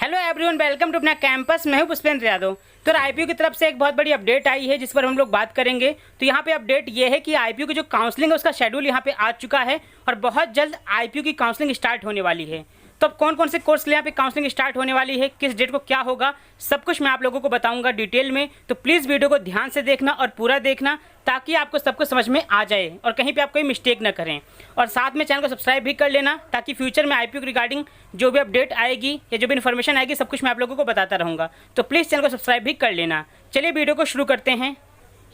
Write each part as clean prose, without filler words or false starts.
Hello everyone, welcome to अपना campus. मैं हूं पुष्पेंद्र यादव। तो आईपीयू की तरफ से एक बहुत बड़ी अपडेट आई है जिस पर हम लोग बात करेंगे। तो यहाँ पे अपडेट ये है कि आईपीयू की जो काउंसलिंग है उसका शेड्यूल यहाँ पे आ चुका है और बहुत जल्द आईपीयू की काउंसलिंग स्टार्ट होने वाली है। तो अब कौन कौन से कोर्स के लिए यहाँ पे काउंसलिंग स्टार्ट होने वाली है, किस डेट को क्या होगा, सब कुछ मैं आप लोगों को बताऊंगा डिटेल में। तो प्लीज़ वीडियो को ध्यान से देखना और पूरा देखना ताकि आपको सब कुछ समझ में आ जाए और कहीं पे आप कोई मिस्टेक ना करें। और साथ में चैनल को सब्सक्राइब भी कर लेना ताकि फ्यूचर में आईपीयू रिगार्डिंग जो भी अपडेट आएगी या जो भी इन्फॉर्मेशन आएगी सब कुछ मैं आप लोगों को बताता रहूँगा। तो प्लीज़ चैनल को सब्सक्राइब भी कर लेना। चलिए वीडियो को शुरू करते हैं।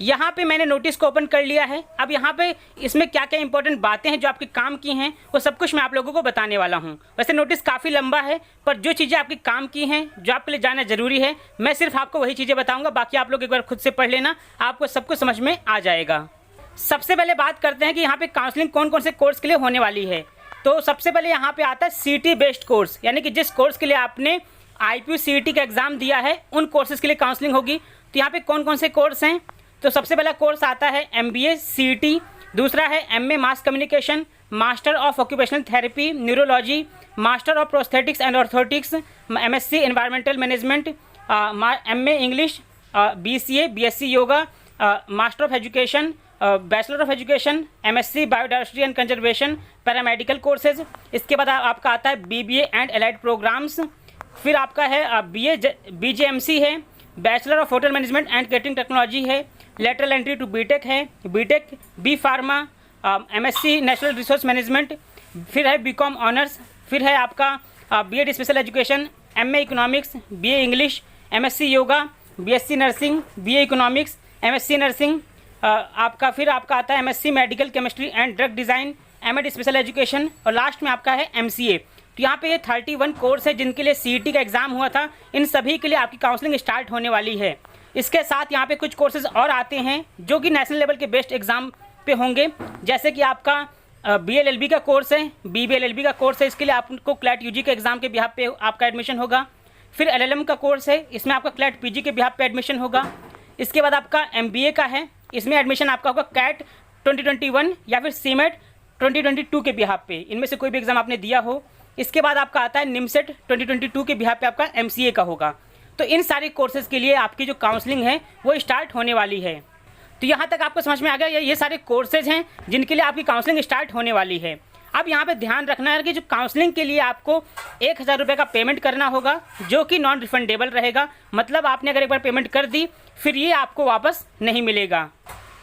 यहाँ पे मैंने नोटिस को ओपन कर लिया है। अब यहाँ पे इसमें क्या क्या इंपॉर्टेंट बातें हैं जो आपके काम की हैं वो सब कुछ मैं आप लोगों को बताने वाला हूँ। वैसे नोटिस काफ़ी लंबा है पर जो चीज़ें आपके काम की हैं जो आपके लिए जानना जरूरी है मैं सिर्फ आपको वही चीज़ें बताऊँगा। बाकी आप लोग एक बार खुद से पढ़ लेना, आपको सब कुछ समझ में आ जाएगा। सबसे पहले बात करते हैं कि यहाँ पे काउंसलिंग कौन कौन से कोर्स के लिए होने वाली है। तो सबसे पहले यहाँ पे आता है सीटी बेस्ड कोर्स, यानी कि जिस कोर्स के लिए आपने आईपीयू सीटी का एग्जाम दिया है उन कोर्सेज के लिए काउंसलिंग होगी। तो यहाँ पे कौन कौन से कोर्स हैं, तो सबसे पहला कोर्स आता है MBA CET, दूसरा है MA mass communication, master of occupational therapy neurology, master of prosthetics and orthotics, MSc environmental management, MA English, BCA BSc yoga, master of education, bachelor of education, MSc biodiversity and conservation, paramedical courses. इसके बाद आपका आता है BBA and allied programmes. फिर आपका है BJMC है, bachelor of hotel management and catering technology है, लेटरल एंट्री टू बीटेक है, BTech B pharma, MSc national resource management, फिर है BCom ऑनर्स, फिर है आपका BEd special education, MA economics, BA English, MSc yoga, BSc nursing, BA economics, MSc nursing, आपका फिर आपका आता है MSc medical chemistry and drug design, MAd special education और लास्ट में आपका है MCA। तो यहाँ पे ये 31 कोर्स है जिनके लिए CET का एग्ज़ाम हुआ था। इन सभी के लिए आपकी काउंसलिंग स्टार्ट होने वाली है। इसके साथ यहाँ पे कुछ कोर्सेज और आते हैं जो कि नेशनल लेवल के बेस्ट एग्ज़ाम पे होंगे, जैसे कि आपका BLLB का कोर्स है, BBLLB का कोर्स है। इसके लिए आपको क्लैट UG के एग्ज़ाम के बिहाफ पे आपका एडमिशन होगा। फिर LLM का कोर्स है, इसमें आपका क्लैट PG के बिहाफ पे एडमिशन होगा। इसके बाद आपका MBA का है, इसमें एडमिशन आपका होगा कैट 2021 या फिर CMAT 2022 के बिहाफ पे, इनमें से कोई भी एग्ज़ाम आपने दिया हो। इसके बाद आपका आता है निमसेट 2022 के बिहाफ पे आपका MCA का होगा। तो इन सारे कोर्सेज़ के लिए आपकी जो काउंसलिंग है वो स्टार्ट होने वाली है। तो यहाँ तक आपको समझ में आ गया, ये सारे कोर्सेज हैं जिनके लिए आपकी काउंसलिंग स्टार्ट होने वाली है। अब यहाँ पे ध्यान रखना है कि जो काउंसलिंग के लिए आपको 1000 रुपये का पेमेंट करना होगा जो कि नॉन रिफंडेबल रहेगा। मतलब आपने अगर एक बार पेमेंट कर दी फिर ये आपको वापस नहीं मिलेगा।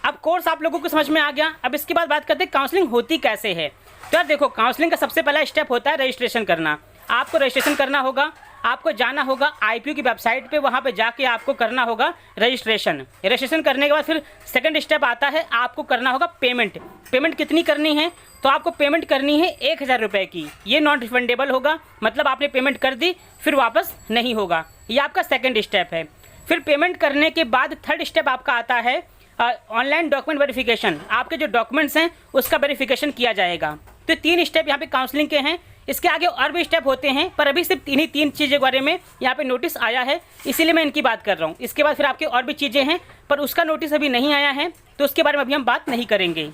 अब कोर्स आप लोगों को समझ में आ गया। अब इसके बाद बात करते हैं काउंसलिंग होती कैसे है। तो यार देखो, काउंसलिंग का सबसे पहला स्टेप होता है रजिस्ट्रेशन करना। आपको रजिस्ट्रेशन करना होगा, आपको जाना होगा आईपीयू की वेबसाइट पे, वहाँ पे जाके आपको करना होगा रजिस्ट्रेशन। रजिस्ट्रेशन करने के बाद फिर सेकंड स्टेप आता है, आपको करना होगा पेमेंट। पेमेंट कितनी करनी है, तो आपको पेमेंट करनी है 1000 रुपये की। ये नॉन रिफंडेबल होगा, मतलब आपने पेमेंट कर दी फिर वापस नहीं होगा। ये आपका सेकंड स्टेप है। फिर पेमेंट करने के बाद थर्ड स्टेप आपका आता है ऑनलाइन डॉक्यूमेंट वेरिफिकेशन। आपके जो डॉक्यूमेंट्स हैं उसका वेरिफिकेशन किया जाएगा। तो 3 स्टेप यहाँ पे काउंसलिंग के हैं। इसके आगे और भी स्टेप होते हैं पर अभी सिर्फ इन्हीं 3 चीज़ों के बारे में यहाँ पे नोटिस आया है, इसीलिए मैं इनकी बात कर रहा हूँ। इसके बाद फिर आपके और भी चीज़ें हैं पर उसका नोटिस अभी नहीं आया है तो उसके बारे में अभी हम बात नहीं करेंगे।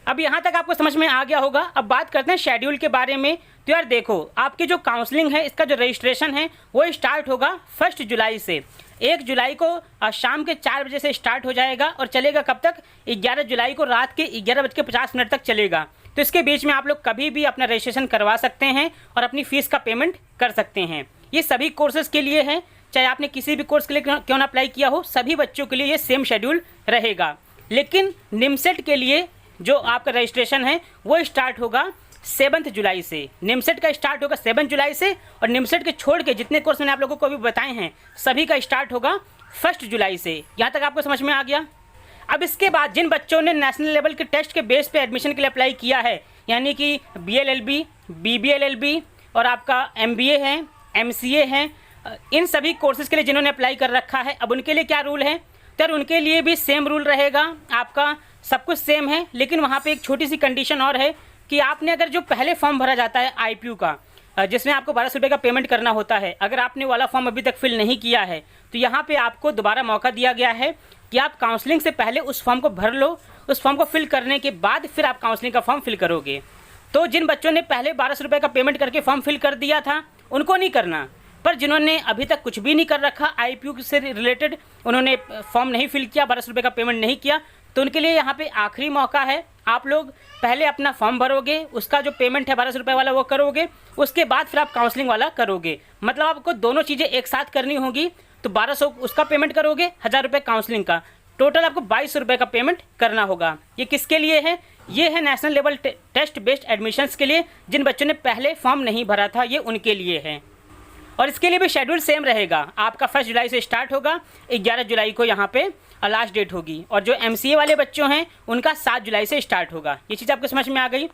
अब यहाँ तक आपको समझ में आ गया होगा। अब बात करते हैं शेड्यूल के बारे में। तो यार देखो, आपकी जो काउंसलिंग है इसका जो रजिस्ट्रेशन है वो स्टार्ट होगा 1 जुलाई से। 1 जुलाई को शाम के 4 बजे से स्टार्ट हो जाएगा और चलेगा कब तक, 11 जुलाई को रात के 11:50 तक चलेगा। तो इसके बीच में आप लोग कभी भी अपना रजिस्ट्रेशन करवा सकते हैं और अपनी फ़ीस का पेमेंट कर सकते हैं। ये सभी कोर्सेज़ के लिए है, चाहे आपने किसी भी कोर्स के लिए क्यों ना अप्लाई किया हो, सभी बच्चों के लिए ये सेम शेड्यूल रहेगा। लेकिन निमसेट के लिए जो आपका रजिस्ट्रेशन है वो स्टार्ट होगा 7 जुलाई से। निमसेट का स्टार्ट होगा 7 जुलाई से और निमसेट के छोड़ के जितने कोर्स मैंने आप लोगों को अभी बताए हैं सभी का स्टार्ट होगा 1 जुलाई से। यहाँ तक आपको समझ में आ गया। अब इसके बाद जिन बच्चों ने नेशनल लेवल के टेस्ट के बेस पे एडमिशन के लिए अप्लाई किया है, यानी कि BLLB, BBLLB और आपका MBA है, MCA है, इन सभी कोर्सेज़ के लिए जिन्होंने अप्लाई कर रखा है, अब उनके लिए क्या रूल है, तो यार उनके लिए भी सेम रूल रहेगा। आपका सब कुछ सेम है, लेकिन वहाँ पे एक छोटी सी कंडीशन और है कि आपने अगर जो पहले फॉर्म भरा जाता है आईपीयू का, जिसमें आपको 1200 रुपये का पेमेंट करना होता है, अगर आपने वाला फॉर्म अभी तक फिल नहीं किया है तो यहाँ पे आपको दोबारा मौका दिया गया है कि आप काउंसलिंग से पहले उस फॉर्म को भर लो। उस फॉर्म को फिल करने के बाद फिर आप काउंसलिंग का फॉर्म फिल करोगे। तो जिन बच्चों ने पहले 1200 रुपये का पेमेंट करके फॉर्म फिल कर दिया था उनको नहीं करना, पर जिन्होंने अभी तक कुछ भी नहीं कर रखा IPO से रिलेटेड, उन्होंने फॉर्म नहीं फिल किया, 1200 रुपये का पेमेंट नहीं किया, तो उनके लिए यहाँ पे आखिरी मौका है। आप लोग पहले अपना फॉर्म भरोगे, उसका जो पेमेंट है 1200 रुपये वाला वो करोगे, उसके बाद फिर आप काउंसलिंग वाला करोगे। मतलब आपको दोनों चीज़ें एक साथ करनी होगी। तो 1200 उसका पेमेंट करोगे, 1000 रुपये काउंसलिंग का, टोटल आपको 2200 रुपये का पेमेंट करना होगा। ये किसके लिए है? ये है national level test based admissions के लिए। जिन बच्चों ने पहले फॉर्म नहीं भरा था, ये उनके लिए है। और इसके लिए भी शेड्यूल सेम रहेगा। आपका 1 जुलाई से स्टार्ट होगा, 11 जुलाई को यहाँ पे लास्ट डेट होगी। और जो MCA वाले बच्चों हैं उनका 7 जुलाई से स्टार्ट होगा। ये चीज़ आपको समझ में आ गई।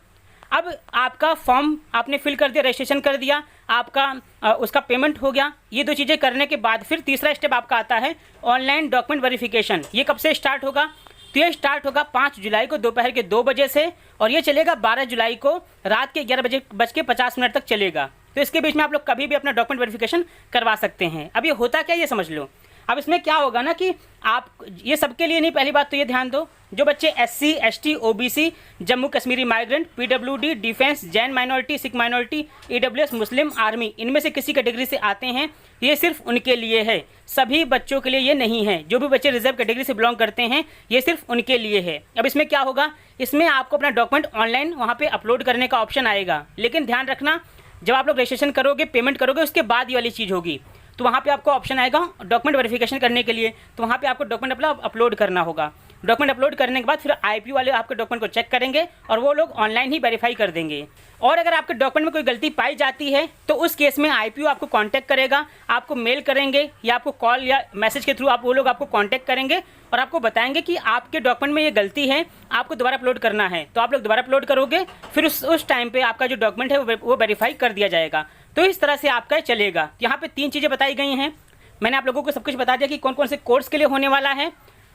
अब आपका फॉर्म आपने फिल कर दिया, रजिस्ट्रेशन कर दिया, आपका उसका पेमेंट हो गया। ये 2 चीज़ें करने के बाद फिर तीसरा स्टेप आपका आता है ऑनलाइन डॉक्यूमेंट वेरिफिकेशन। ये कब से स्टार्ट होगा? तो ये स्टार्ट होगा 5 जुलाई को दोपहर के 2 बजे से, और ये चलेगा 12 जुलाई को रात के 11:50 तक चलेगा। तो इसके बीच में आप लोग कभी भी अपना डॉक्यूमेंट वेरिफिकेशन करवा सकते हैं। अब ये होता क्या, ये समझ लो। अब इसमें क्या होगा ना कि आप, ये सबके लिए नहीं, पहली बात तो ये ध्यान दो, जो बच्चे SC ST OBC, Jammu Kashmiri migrant, PWD, defence, Jain minority, Sikh minority, EWS, मुस्लिम, आर्मी, इनमें से किसी कैटेगरी से आते हैं, ये सिर्फ उनके लिए है। सभी बच्चों के लिए ये नहीं है। जो भी बच्चे रिजर्व कैटेगरी से बिलोंग करते हैं, ये सिर्फ उनके लिए है। अब इसमें क्या होगा, इसमें आपको अपना डॉक्यूमेंट ऑनलाइन वहाँ पर अपलोड करने का ऑप्शन आएगा। लेकिन ध्यान रखना, जब आप लोग रजिस्ट्रेशन करोगे, पेमेंट करोगे, उसके बाद ये वाली चीज़ होगी। तो वहाँ पे आपको ऑप्शन आएगा डॉक्यूमेंट वेरिफिकेशन करने के लिए। तो वहाँ पे आपको डॉक्यूमेंट अपना अपलोड करना होगा। डॉक्यूमेंट अपलोड करने के बाद फिर IPO वाले आपके डॉक्यूमेंट को चेक करेंगे और वो लोग ऑनलाइन ही वेरीफाई कर देंगे। और अगर आपके डॉक्यूमेंट में कोई गलती पाई जाती है तो उस केस में IPO आपको कांटेक्ट करेगा, आपको मेल करेंगे या आपको कॉल या मैसेज के थ्रू वो लोग आपको कांटेक्ट करेंगे और आपको बताएंगे कि आपके डॉक्यूमेंट में ये गलती है, आपको दोबारा अपलोड करना है। तो आप लोग दोबारा अपलोड करोगे, फिर उस टाइम पर आपका जो डॉक्यूमेंट है वो वेरीफाई कर दिया जाएगा। तो इस तरह से आपका चलेगा। यहाँ पर 3 चीज़ें बताई गई हैं। मैंने आप लोगों को सब कुछ बता दिया कि कौन कौन से कोर्स के लिए होने वाला है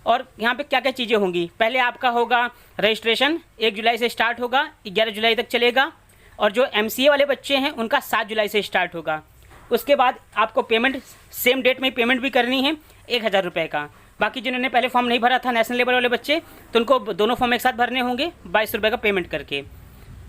और यहाँ पे क्या क्या चीज़ें होंगी। पहले आपका होगा रजिस्ट्रेशन, 1 जुलाई से स्टार्ट होगा, 11 जुलाई तक चलेगा। और जो MCA वाले बच्चे हैं उनका 7 जुलाई से स्टार्ट होगा। उसके बाद आपको पेमेंट सेम डेट में पेमेंट भी करनी है, 1000 रुपये का। बाकी जिन्होंने पहले फॉर्म नहीं भरा था, नेशनल लेवल वाले बच्चे, तो उनको दोनों फॉर्म एक साथ भरने होंगे 2200 रुपये का पेमेंट करके।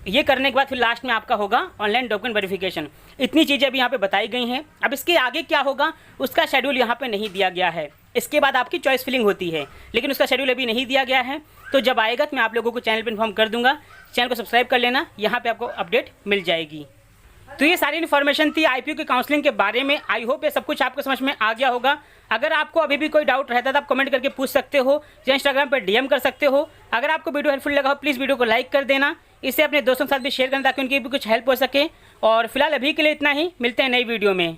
ये करने के बाद फिर लास्ट में आपका होगा ऑनलाइन डॉक्यूमेंट वेरिफिकेशन। इतनी चीज़ें अभी यहाँ पे बताई गई हैं। अब इसके आगे क्या होगा उसका शेड्यूल यहाँ पे नहीं दिया गया है। इसके बाद आपकी चॉइस फिलिंग होती है, लेकिन उसका शेड्यूल अभी नहीं दिया गया है। तो जब आएगा तो मैं आप लोगों को चैनल पर इन्फॉर्म कर दूंगा। चैनल को सब्सक्राइब कर लेना, यहाँ पर आपको अपडेट मिल जाएगी। तो ये सारी इन्फॉर्मेशन थी IPO की काउंसलिंग के बारे में। आई होप ये सब कुछ आपको समझ में आ गया होगा। अगर आपको अभी भी कोई डाउट रहता है तो आप कमेंट करके पूछ सकते हो या इंस्टाग्राम पर DM कर सकते हो। अगर आपको वीडियो हेल्पफुल लगा हो प्लीज़ वीडियो को लाइक कर देना, इसे अपने दोस्तों के साथ भी शेयर करना ताकि उनकी भी कुछ हेल्प हो सके। और फिलहाल अभी के लिए इतना ही, मिलते हैं नई वीडियो में।